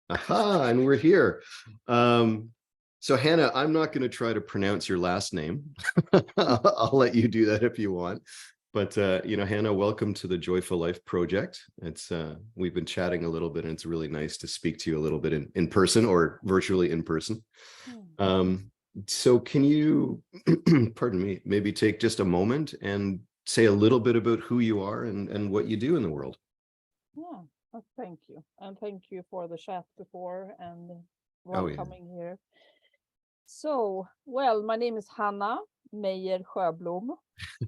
Aha, and we're here. Um, so Hannah, I'm not going to try to pronounce your last name. I'll let you do that if you want. But Hannah, welcome to the Joyful Life Project. It's we've been chatting a little bit, and it's really nice to speak to you a little bit in person or virtually in person. Hmm. So can you, pardon me, maybe take just a moment and say a little bit about who you are and what you do in the world? Yeah, thank you. And thank you for the chat before and Oh yeah. welcoming here. So, well, my name is Hanna Meyer Sjöblom.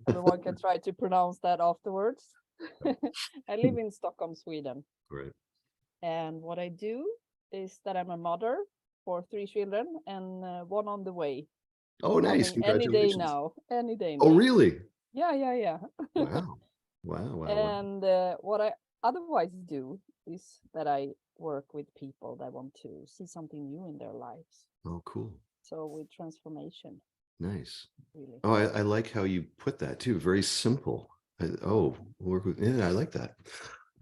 Everyone can try to pronounce that afterwards. I live in Stockholm, Sweden. Right. And what I do is that I'm a mother for 3 children and one on the way, Oh, nice. coming any day Congratulations. now, any day Oh, now. really? Yeah, yeah, yeah. Wow. Wow, wow, wow. And what I otherwise do is that I work with people that want to see something new in their lives. Oh, cool. So with transformation, Nice. really. Oh, I like how you put that too. Very simple. Work with, yeah, I like that.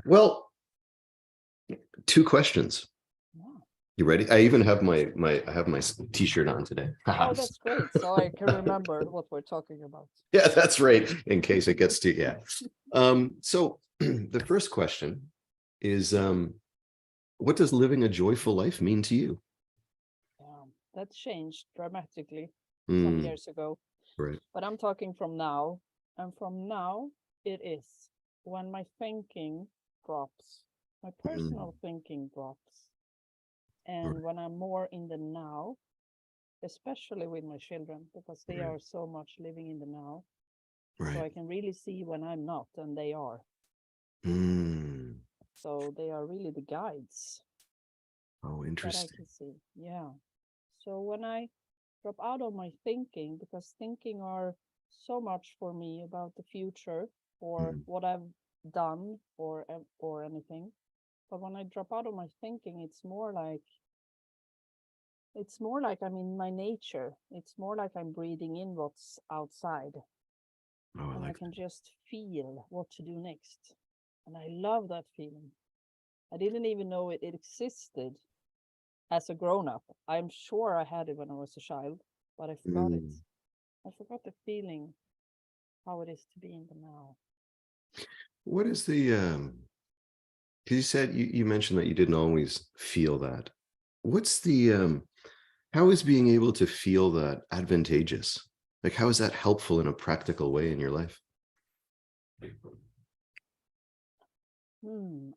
Well, two questions. Yeah. You ready? I even have I have my t-shirt on today. Oh, that's great. So I can remember what we're talking about. Yeah, that's right. In case it gets to, yeah. So the first question is, what does living a joyful life mean to you? That changed dramatically some Mm, years ago. right. But I'm talking from now. And from now, it is when my thinking drops, my Mm, personal thinking drops. right. And when I'm more in the now, especially with my children, because they Right. are so much living in the now. So Right. I can really see when I'm not and they are. Mm. So they are really the guides Oh, that I interesting. can see. Yeah. So when I drop out of my thinking, because thinking are so much for me about the future or Mm, what I've done or anything. But when I drop out of my thinking, it's more like I'm in my nature. It's more like I'm breathing in what's outside. oh, I And I like can just feel what to do next. And I love that feeling. I didn't even know it existed as a grown up. I'm sure I had it when I was a child, but I that. forgot it. I forgot the feeling, how it is to be in the now. What is the, because you said you mentioned that you didn't always feel that. What's the, how is being able to feel that advantageous? Like, how is that helpful in a practical way in your life?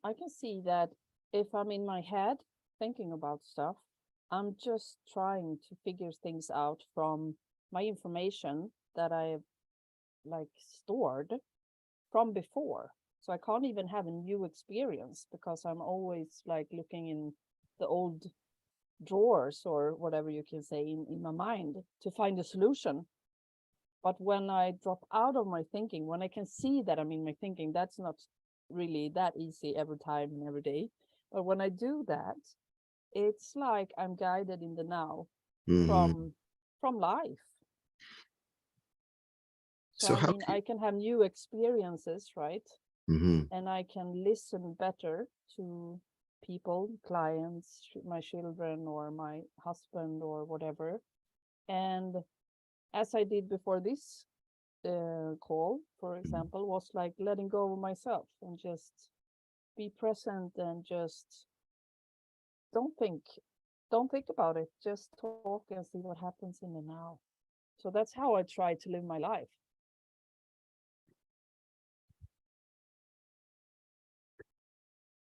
I can see that if I'm in my head thinking about stuff, I'm just trying to figure things out from my information that I've like stored from before. So I can't even have a new experience because I'm always like looking in the old drawers or whatever you can say in my mind to find a solution. But when I drop out of my thinking, when I can see that I'm in my thinking, that's not really that easy every time and every day. But when I do that, it's like I'm guided in the now Hmm. from life. So So I how mean, can I can have new experiences, right? Mhm. And I can listen better to people, clients, my children, or my husband, or whatever. And as I did before this call, for example, was like letting go of myself and just be present and just don't think, don't think about it. Just talk and see what happens in the now. So that's how I try to live my life.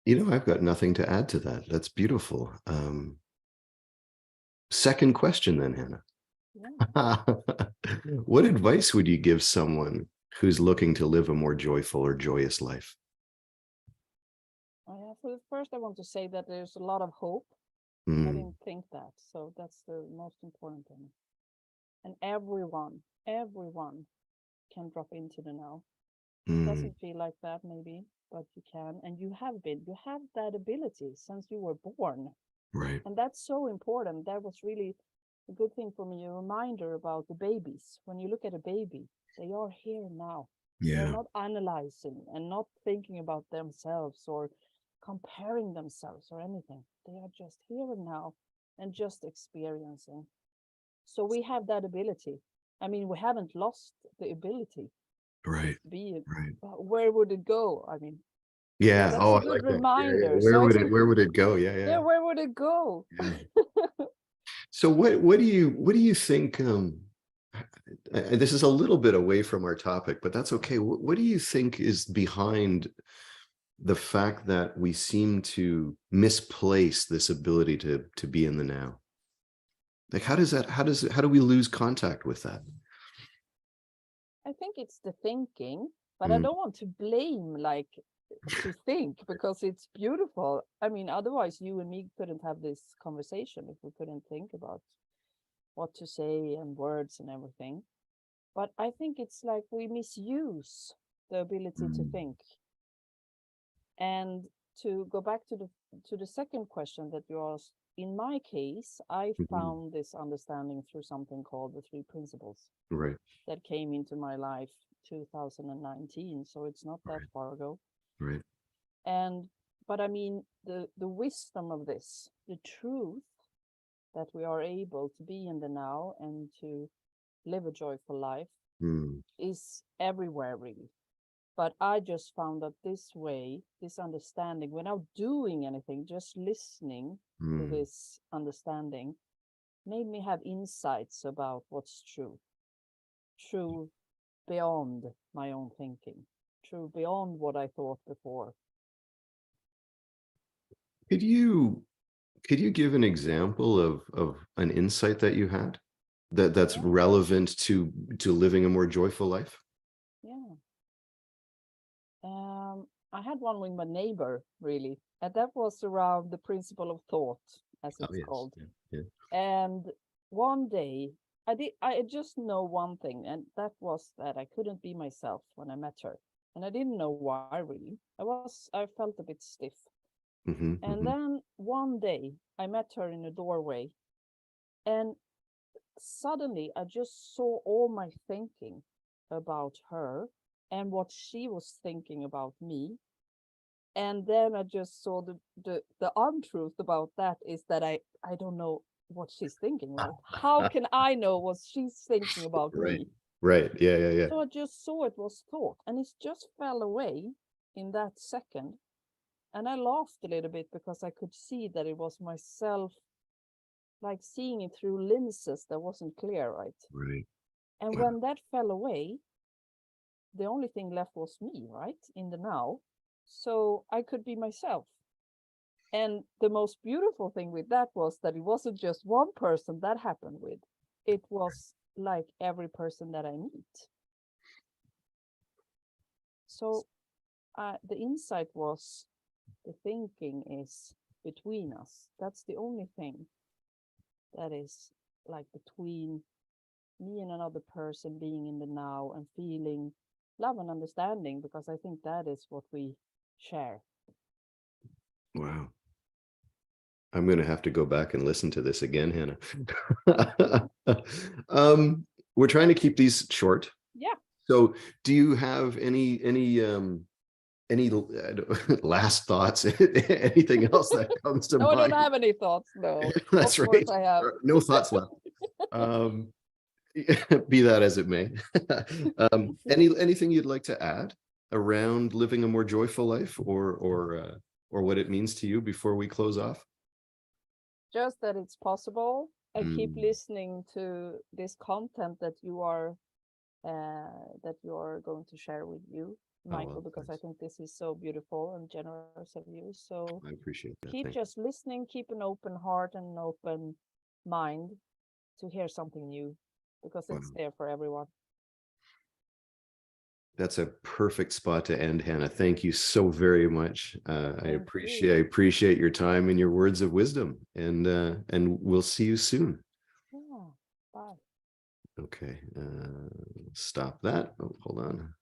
I've got nothing to add to that. That's beautiful. Second question then, Hannah. Yeah. What advice would you give someone who's looking to live a more joyful or joyous life? For the first, I want to say that there's a lot of hope. I Mm, didn't think that. So that's the most important thing. And everyone can drop into the now. mm, Doesn't feel like that maybe, but you can. And you have that ability since you were born. right. And that's so important. That was really a good thing for me, a reminder about the babies. When you look at a baby, they are here now. They're Yeah. not analyzing and not thinking about themselves or comparing themselves or anything. They are just here and now and just experiencing. So we have that ability. I mean, we haven't lost the ability Right. to be, Right. but where would it go? I mean, Yeah. that's Oh, a I good like that. Yeah, yeah. reminder. Where So I would think, where would it go? Yeah, yeah, yeah. where would it go? Yeah. So what do you think, this is a little bit away from our topic, but that's okay. What do you think is behind the fact that we seem to misplace this ability to be in the now? Like, how do we lose contact with that? I think it's the thinking, but I Mm, don't want to blame like to think because it's beautiful. I mean, otherwise you and me couldn't have this conversation if we couldn't think about what to say and words and everything. But I think it's like we misuse the ability to mm, think. And to go back to the second question that you asked, in my case, I mhm. found this understanding through something called the three principles Right, that came into my life 2019, so it's not that right, far ago. right. And but I mean the wisdom of this, the truth that we are able to be in the now and to live a joyful life Mm, is everywhere really. But I just found that this way, this understanding, without doing anything, just listening to mm. this understanding made me have insights about what's true beyond my own thinking, true beyond what I thought before. Could you give an example of an insight that you had that's Yeah, relevant to living a more joyful life? yeah. I had one with my neighbor, really, and that was around the principle of thought, as Oh, it's yes. called. Yeah, yeah. And one day, I just know one thing, and that was that I couldn't be myself when I met her, and I didn't know why really. I felt a bit stiff. Hmm, And hmm. then one day, I met her in a doorway, and suddenly I just saw all my thinking about her and what she was thinking about me. And then I just saw the untruth about that is that I don't know what she's thinking, right? How can I know what she's thinking about Right, me? right. Yeah, yeah, yeah. So I just saw it was thought, and it just fell away in that second. And I laughed a little bit because I could see that it was myself, like seeing it through lenses that wasn't clear, right? Right. And Wow. when that fell away, the only thing left was me, right? In the now. So I could be myself. And the most beautiful thing with that was that it wasn't just one person that happened with. It was like every person that I meet. So the insight was the thinking is between us. That's the only thing that is like between me and another person being in the now and feeling love and understanding, because I think that is what we share. Wow. I'm going to have to go back and listen to this again, Hannah. We're trying to keep these short. Yeah. So, do you have any last thoughts? Anything else that comes to No, I don't mind? have any thoughts. No, That's of course right. I have. No thoughts left. Um, be that as it may. Anything you'd like to add around living a more joyful life, or what it means to you before we close off? Just that it's possible. I keep Mm. listening to this content that you are going to share with you, Oh, Michael, well, because I thanks. think this is so beautiful and generous of you. So I appreciate that. keep Thank you. just listening, keep an open heart and an open mind to hear something new, because Wow. it's there for everyone. That's a perfect spot to end, Hannah. Thank you so very much. I Thank you. appreciate your time and your words of wisdom, and we'll see you soon. Yeah. Bye. Okay, stop that. Oh, hold on.